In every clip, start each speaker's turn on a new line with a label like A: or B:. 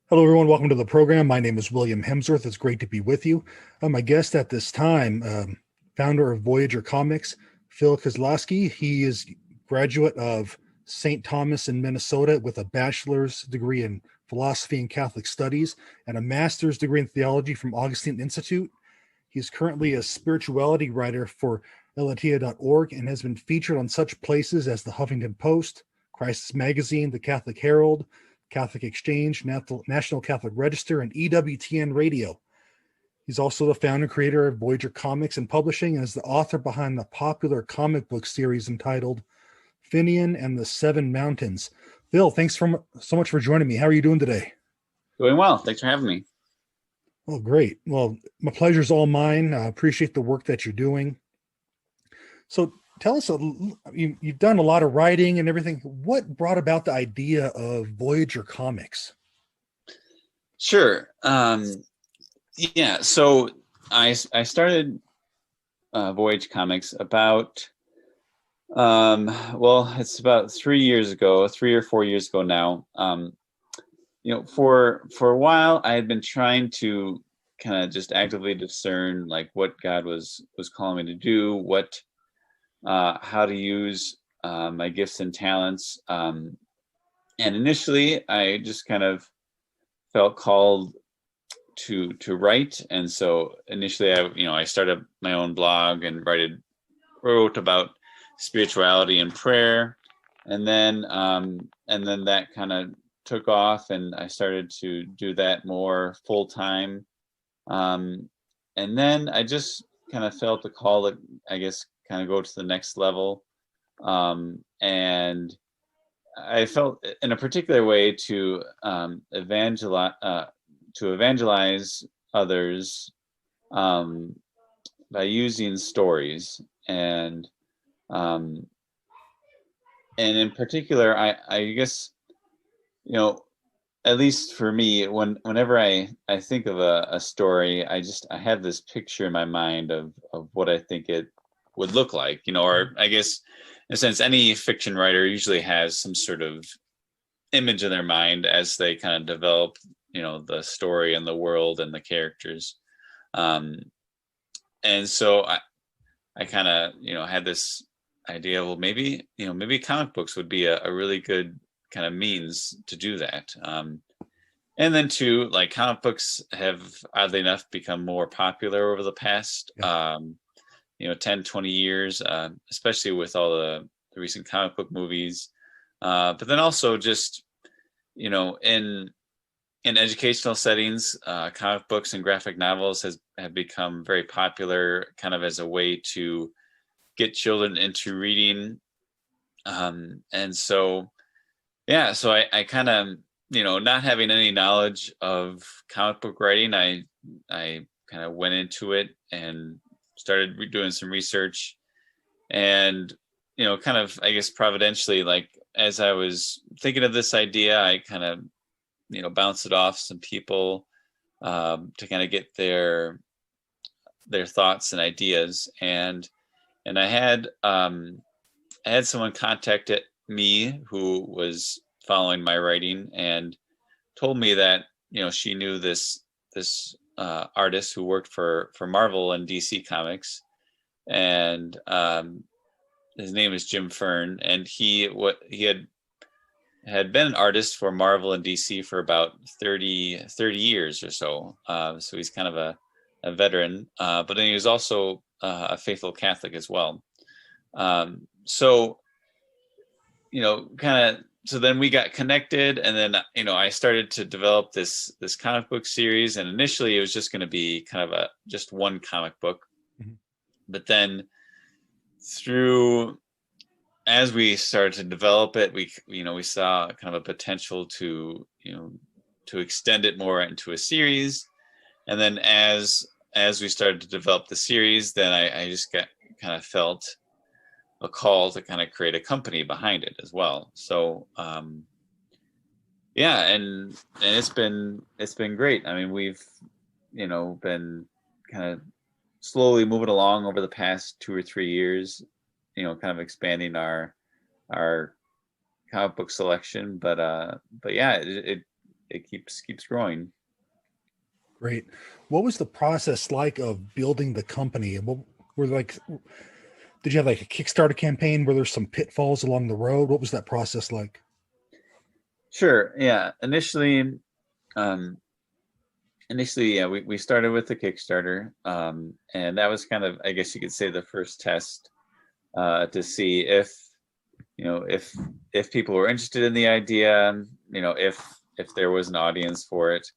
A: Hello, everyone. Welcome to the program. My name is William Hemsworth. It's great to be with you. My guest at this time, founder of Voyage Comics, Phil Kosloski. He is graduate of St. Thomas in Minnesota with a bachelor's degree in philosophy and Catholic studies and a master's degree in theology from Augustine Institute. He's currently a spirituality writer for EWTN.org and has been featured on such places as the Huffington Post, Crisis Magazine, the Catholic Herald, Catholic Exchange, National Catholic Register, and EWTN Radio. He's also the founder and creator of Voyage Comics and Publishing and is the author behind the popular comic book series entitled Finnian and the Seven Mountains. Phil, thanks so much for joining me. How are you doing today?
B: Doing well. Thanks for having me.
A: Oh, great. Well, my pleasure's all mine. I appreciate the work that you're doing. So tell us, you've done a lot of writing and everything. What brought about the idea of Voyager Comics?
B: Sure. Yeah. So I started Voyage Comics about, it's about 3 years ago, 3 or 4 years ago now. For a while, I had been trying to kind of just actively discern like what God was calling me to do, how to use my gifts and talents. And initially, I just kind of felt called to write, and so initially, I started my own blog and wrote about spirituality and prayer, and then that kind of took off, and I started to do that more full time. And then I just kind of felt the call to, I guess, kind of go to the next level. And I felt in a particular way to evangelize others by using stories, and in particular, I guess, at least for me, whenever I think of a story, I have this picture in my mind of what I think it would look like, or I guess in a sense, any fiction writer usually has some sort of image in their mind as they kind of develop, the story and the world and the characters. And so I kind of, had this idea, well, maybe comic books would be a really good kind of means to do that. And then too, like, comic books have oddly enough become more popular over the past, 10, 20 years, especially with all the recent comic book movies. But then also just, in educational settings, comic books and graphic novels have become very popular kind of as a way to get children into reading. And so, yeah, so I kind of, not having any knowledge of comic book writing, I kind of went into it and started doing some research, and kind of, I guess, providentially, like, as I was thinking of this idea, I kind of bounced it off some people to kind of get their thoughts and ideas, and I had someone contact me who was following my writing and told me that she knew this artist who worked for Marvel and DC Comics, and his name is Jim Fern, and he had been an artist for Marvel and DC for about 30 years or so. So he's kind of a veteran, but then he was also a faithful Catholic as well. So so then we got connected, and then I started to develop this comic book series, and initially it was just going to be kind of just one comic book. Mm-hmm. But then as we started to develop it, we saw kind of a potential to extend it more into a series. And then as we started to develop the series, then I just kind of felt a call to kind of create a company behind it as well. So yeah, and it's been great. I mean, we've been kind of slowly moving along over the past 2 or 3 years, kind of expanding our comic book selection. But yeah, it keeps growing.
A: Great. What was the process like of building the company? And what were like, did you have like a Kickstarter campaign? Were there some pitfalls along the road? What was that process like?
B: Sure. Yeah. Um, initially, yeah, we started with the Kickstarter, and that was kind of, I guess you could say, the first test to see if if people were interested in the idea, if there was an audience for it.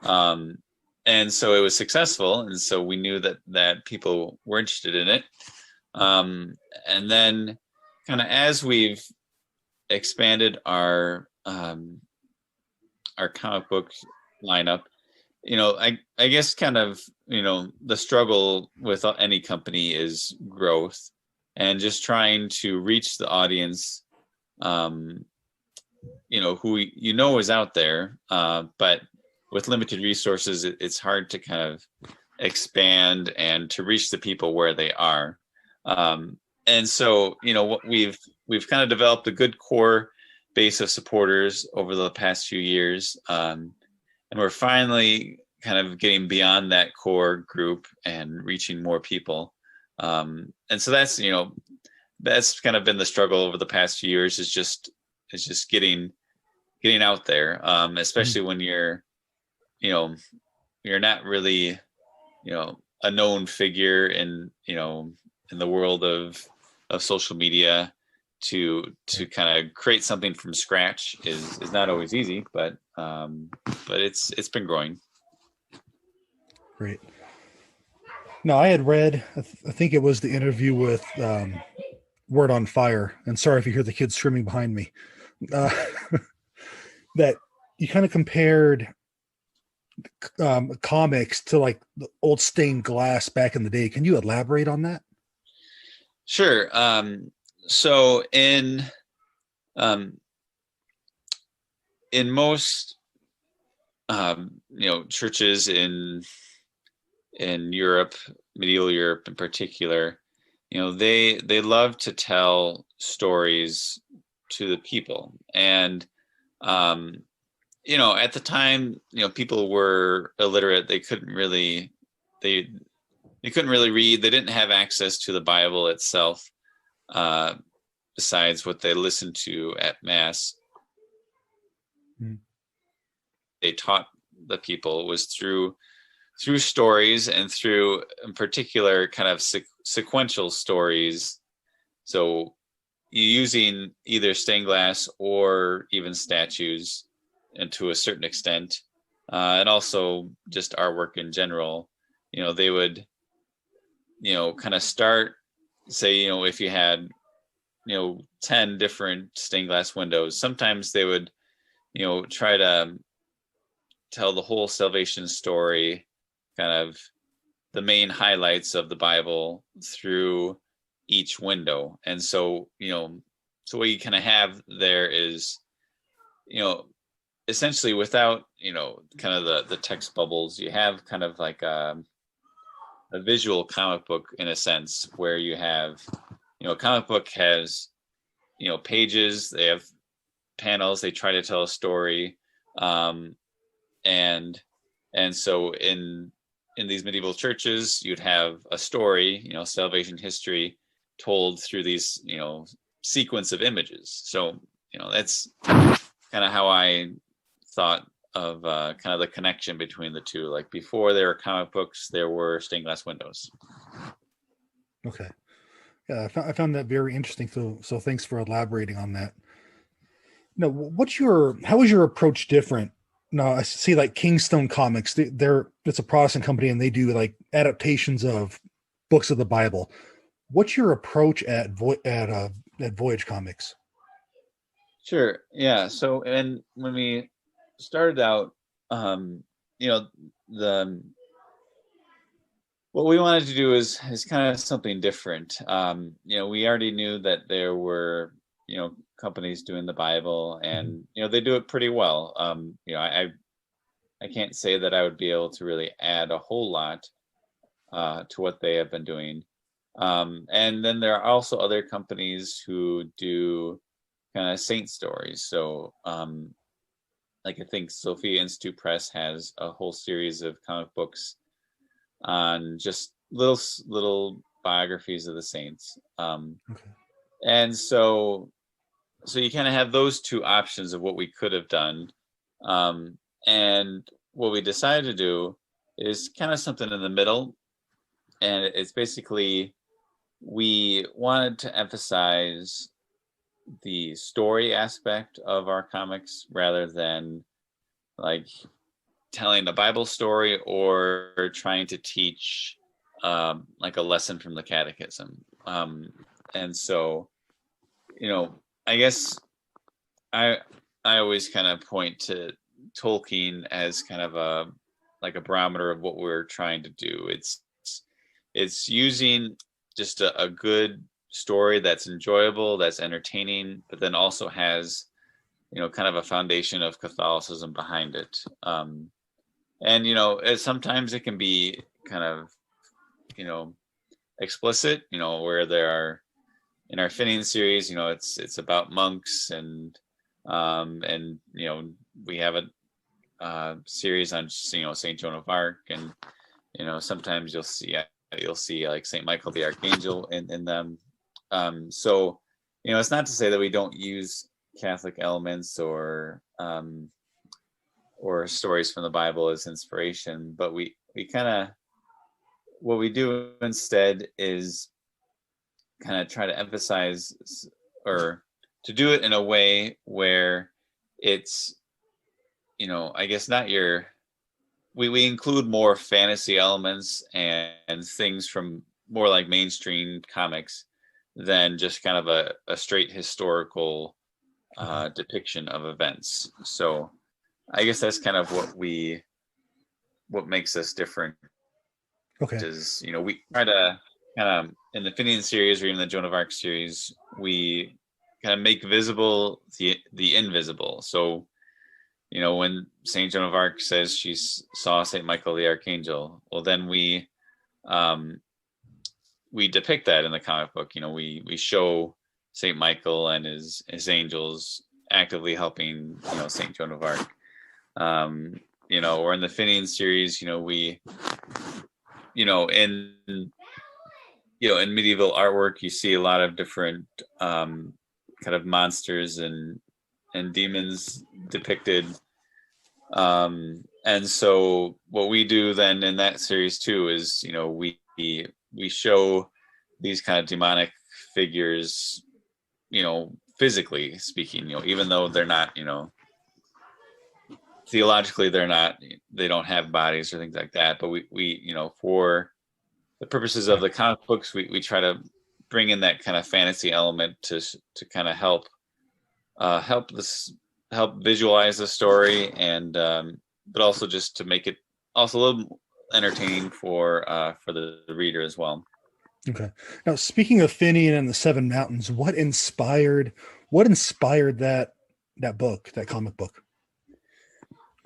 B: Um, and so it was successful, and so we knew that people were interested in it. And then, kind of as we've expanded our comic book lineup, I guess kind of, the struggle with any company is growth and just trying to reach the audience, who is out there, but with limited resources, it's hard to kind of expand and to reach the people where they are. And so, what we've kind of developed a good core base of supporters over the past few years, and we're finally kind of getting beyond that core group and reaching more people. And so that's kind of been the struggle over the past few years, is just getting out there, especially when you're not really a known figure in the world of social media. To kind of create something from scratch is not always easy, but it's been growing.
A: Great. No, I had read, I think it was the interview with Word on Fire, and sorry if you hear the kids screaming behind me, that you kind of compared comics to like the old stained glass back in the day. Can you elaborate on that?
B: Sure. So in most churches in Europe, medieval Europe in particular, they love to tell stories to the people. And at the time, people were illiterate. They couldn't really read. They didn't have access to the Bible itself, besides what they listened to at Mass. They taught the people was through stories, and through, in particular, kind of sequential stories. So using either stained glass or even statues, and to a certain extent, and also just artwork in general. They would kind of start, say, if you had 10 different stained glass windows, sometimes they would try to tell the whole salvation story, kind of the main highlights of the Bible, through each window. And so so what you kind of have there is essentially, without kind of the text bubbles, you have kind of like a visual comic book, in a sense, where you have a comic book has pages, they have panels, they try to tell a story, and so in these medieval churches, you'd have a story, salvation history, told through these sequence of images. So that's kind of how I thought of kind of the connection between the two. Like, before there were comic books, there were stained glass windows.
A: Okay. Yeah, I found that very interesting. So thanks for elaborating on that. Now, how is your approach different? Now, I see like Kingstone Comics. It's a Protestant company, and they do like adaptations of books of the Bible. What's your approach at Voyage Comics?
B: Sure. Yeah. So, and when we started out, what we wanted to do is kind of something different. We already knew that there were, companies doing the Bible, and, they do it pretty well. I can't say that I would be able to really add a whole lot to what they have been doing. And then there are also other companies who do kind of saint stories. So like I think Sophia Institute Press has a whole series of comic books on just little biographies of the saints.
A: Okay.
B: And so you kind of have those two options of what we could have done. And what we decided to do is kind of something in the middle. And it's basically, we wanted to emphasize the story aspect of our comics rather than like telling a Bible story or trying to teach like a lesson from the catechism. And so, I guess I always kind of point to Tolkien as kind of a barometer of what we're trying to do. It's using just a good story that's enjoyable, that's entertaining, but then also has, kind of a foundation of Catholicism behind it. And sometimes it can be kind of, explicit, where there are, in our Finnian series, it's about monks and we have a series on, Saint Joan of Arc, and, sometimes you'll see like Saint Michael the Archangel in them. So, it's not to say that we don't use Catholic elements or stories from the Bible as inspiration, but we kind of, what we do instead is kind of try to emphasize, or to do it in a way where it's, I guess not we include more fantasy elements and things from more like mainstream comics than just kind of a straight historical depiction of events. So I guess that's kind of what makes us different.
A: Okay.
B: Is, we try to kind of, in the Finnian series or even the Joan of Arc series, we kind of make visible the invisible. So, when Saint Joan of Arc says she saw Saint Michael the Archangel, well, then we depict that in the comic book. We show Saint Michael and his angels actively helping, Saint Joan of Arc. Or in the Finnian series, we, in medieval artwork, you see a lot of different kind of monsters and demons depicted. And so what we do then in that series too is, we show these kind of demonic figures, physically speaking, even though they're not, theologically they don't have bodies or things like that. But we for the purposes of the comic books, we try to bring in that kind of fantasy element to kind of help visualize the story, and but also just to make it also a little entertaining for the reader as well.
A: Okay. Now, speaking of Finnian and the Seven Mountains, what inspired that book, that comic book?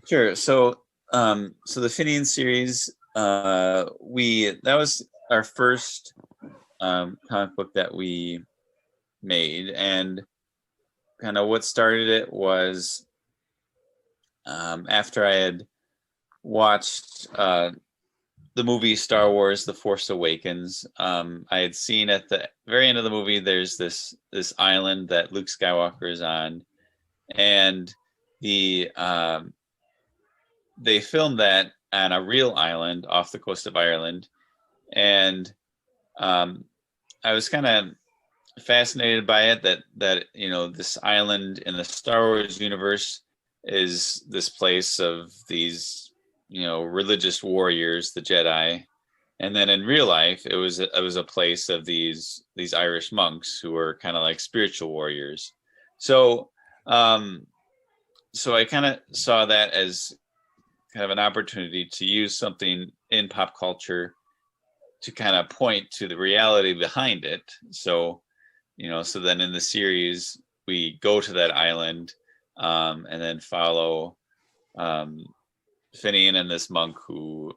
B: Sure. So the Finnian series, that was our first comic book that we made, and kind of what started it was after I had watched the movie Star Wars: The Force Awakens. I had seen at the very end of the movie, there's this island that Luke Skywalker is on, and they filmed that on a real island off the coast of Ireland, and I was kind of fascinated by it that this island in the Star Wars universe is this place of these religious warriors, the Jedi, and then in real life it was a place of these Irish monks who were kind of like spiritual warriors. So I kind of saw that as kind of an opportunity to use something in pop culture to kind of point to the reality behind it. So then in the series, we go to that island and then follow Finnian and this monk who,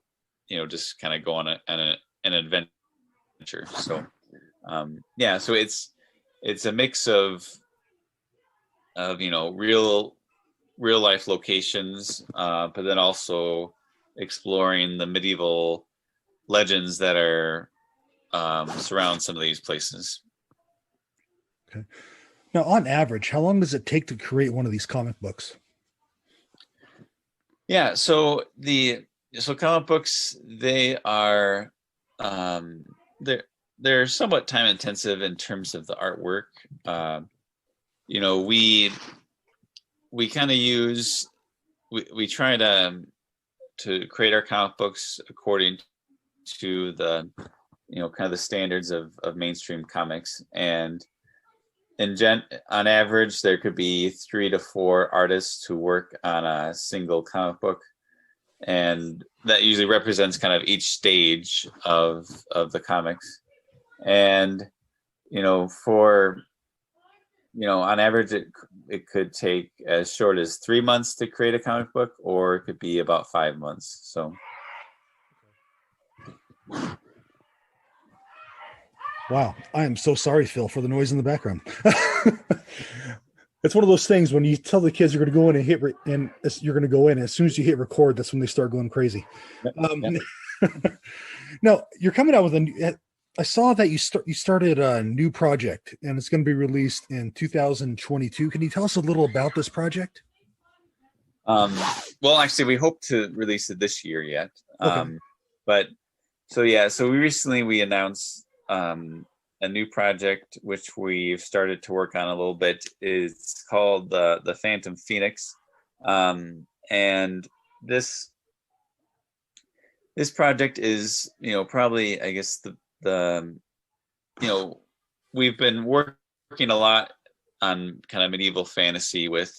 B: just kind of go on an adventure. So, so it's a mix of real real life locations, but then also exploring the medieval legends that are surround some of these places.
A: Okay. Now, on average, how long does it take to create one of these comic books?
B: Yeah, so comic books, they are they're somewhat time intensive in terms of the artwork. We kind of use we try to create our comic books according to the kind of the standards of mainstream comics, and on average there could be 3 to 4 artists who work on a single comic book, and that usually represents kind of each stage of the comics. And on average it could take as short as 3 months to create a comic book, or it could be about 5 months. So
A: Wow, I am so sorry, Phil, for the noise in the background. It's one of those things when you tell the kids you're going to go in and you're going to go in, and as soon as you hit record, that's when they start going crazy. Yep. Now you're coming out with I saw that you started a new project, and it's going to be released in 2022. Can you tell us a little about this project?
B: Well, actually, we hope to release it this year yet.
A: Okay.
B: So we recently announced a new project which we've started to work on a little bit. It's called the Phantom Phoenix, and this project is probably, I guess, we've been working a lot on kind of medieval fantasy with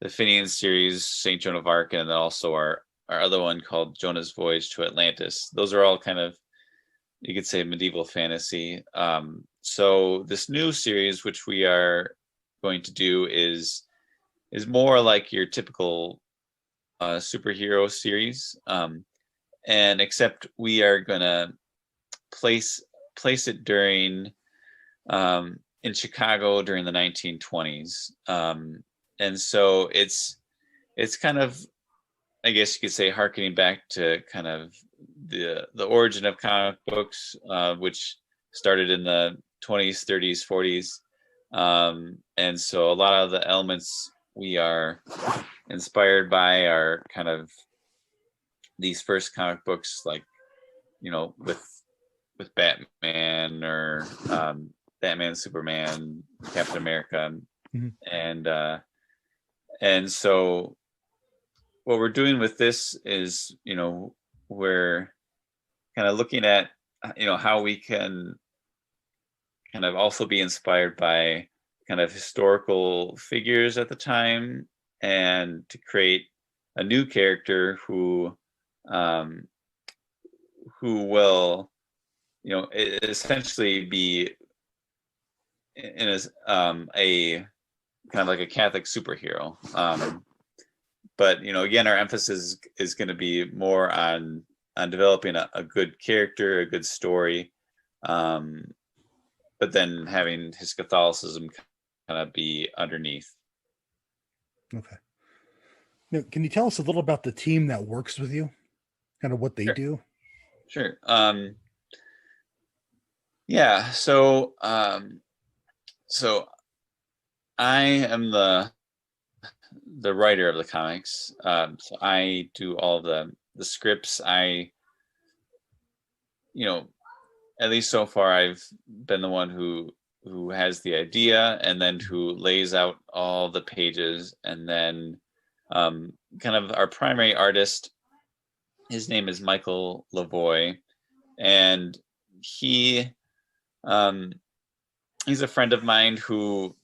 B: the Finnian series, Saint Joan of Arc, and then also our other one called Jonah's Voyage to Atlantis. Those are all kind of, you could say, medieval fantasy. So this new series, which we are going to do, is more like your typical superhero series, and except we are gonna place it during in Chicago during the 1920s, and so it's kind of, I guess you could say, harkening back to kind of the origin of comic books, which started in the 20s, 30s, 40s, and so a lot of the elements we are inspired by are kind of these first comic books, like with Batman, or Batman, Superman, Captain America, mm-hmm. And so what we're doing with this is, we're kind of looking at, how we can kind of also be inspired by kind of historical figures at the time, and to create a new character who will, essentially be in a kind of like a Catholic superhero. But again, our emphasis is going to be more on developing a good character, a good story, but then having his Catholicism kind of be underneath.
A: Okay. Now, can you tell us a little about the team that works with you, kind of what they do?
B: Sure. Yeah. So I am the writer of the comics. So I do all the scripts. At least so far, I've been the one who has the idea, and then who lays out all the pages, and then kind of our primary artist, his name is Michael Lavoie, and he's a friend of mine who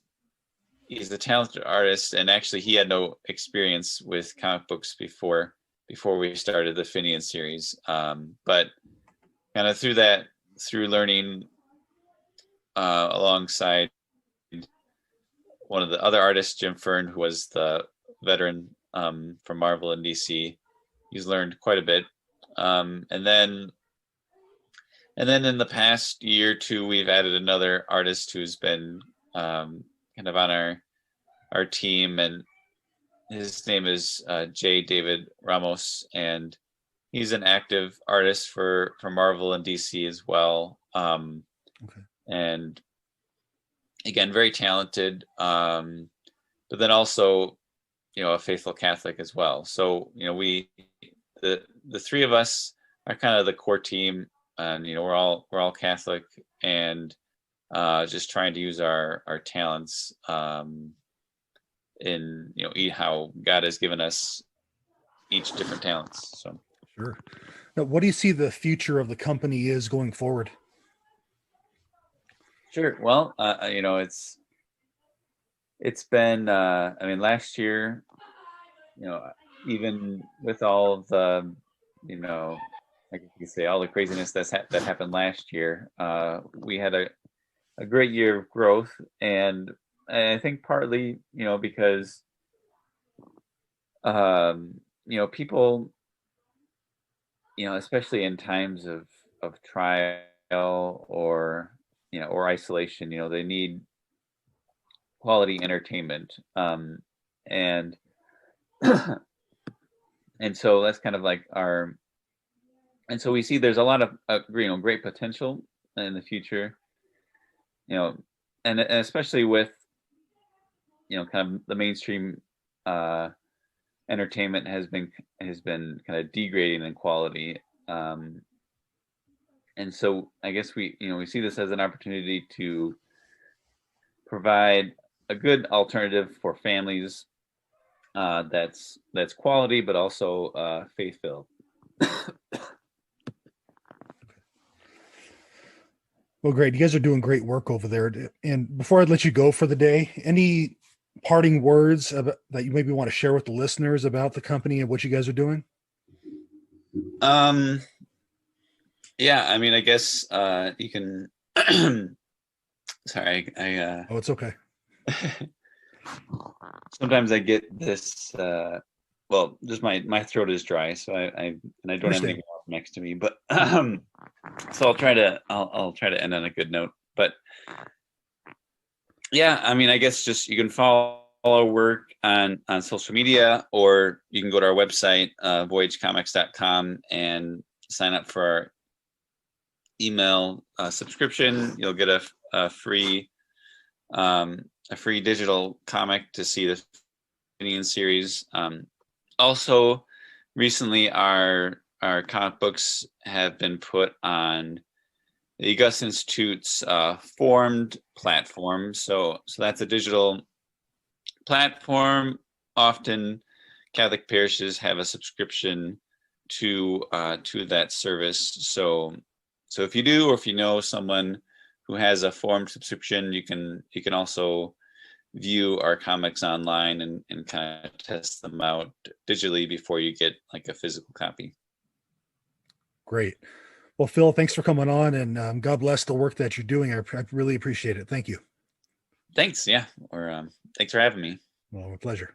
B: is a talented artist, and actually he had no experience with comic books before we started the Finnian series, but kind of through learning alongside one of the other artists, Jim Fern, who was the veteran from Marvel and DC, he's learned quite a bit, and then in the past year or two, we've added another artist who's been kind of on our team, his name is J. David Ramos, and he's an active artist for Marvel and DC as well.
A: Okay.
B: And again, very talented, but then also, a faithful Catholic as well. So, the three of us are kind of the core team, and we're all Catholic, and just trying to use our talents in how God has given us each different talents. So
A: Sure. Now, what do you see the future of the company is going forward?
B: sure. Well, it's been last year, even with all of the, like you say, all the craziness that happened last year, we had a great year of growth, and I think partly, because people, especially in times of trial or or isolation, they need quality entertainment, and and so that's kind of like and so we see there's a lot of great potential in the future, and especially with kind of the mainstream entertainment has been kind of degrading in quality, and so I guess we see this as an opportunity to provide a good alternative for families, that's quality but also faith-filled.
A: Well, great. You guys are doing great work over there. And before I let you go for the day, any parting words that you maybe want to share with the listeners about the company and what you guys are doing?
B: Yeah, I guess you can. Sorry,
A: Oh, it's okay.
B: Sometimes I get this. Well, just my throat is dry, so I don't have anything else next to me. But so I'll try to end on a good note. But yeah, I guess just you can follow our work on social media, or you can go to our website, voyagecomics.com, and sign up for our email subscription. You'll get a free digital comic to see the Finnian series. Also, recently our comic books have been put on the Augustine Institute's formed platform. So that's a digital platform. Often Catholic parishes have a subscription to that service. So if you do, or if you know someone who has a formed subscription, you can also view our comics online and kind of test them out digitally before you get like a physical copy.
A: Great. Well, Phil, thanks for coming on, and God bless the work that you're doing. I really appreciate it. Thank you.
B: Thanks. Yeah. Or thanks for having me.
A: Well, my pleasure.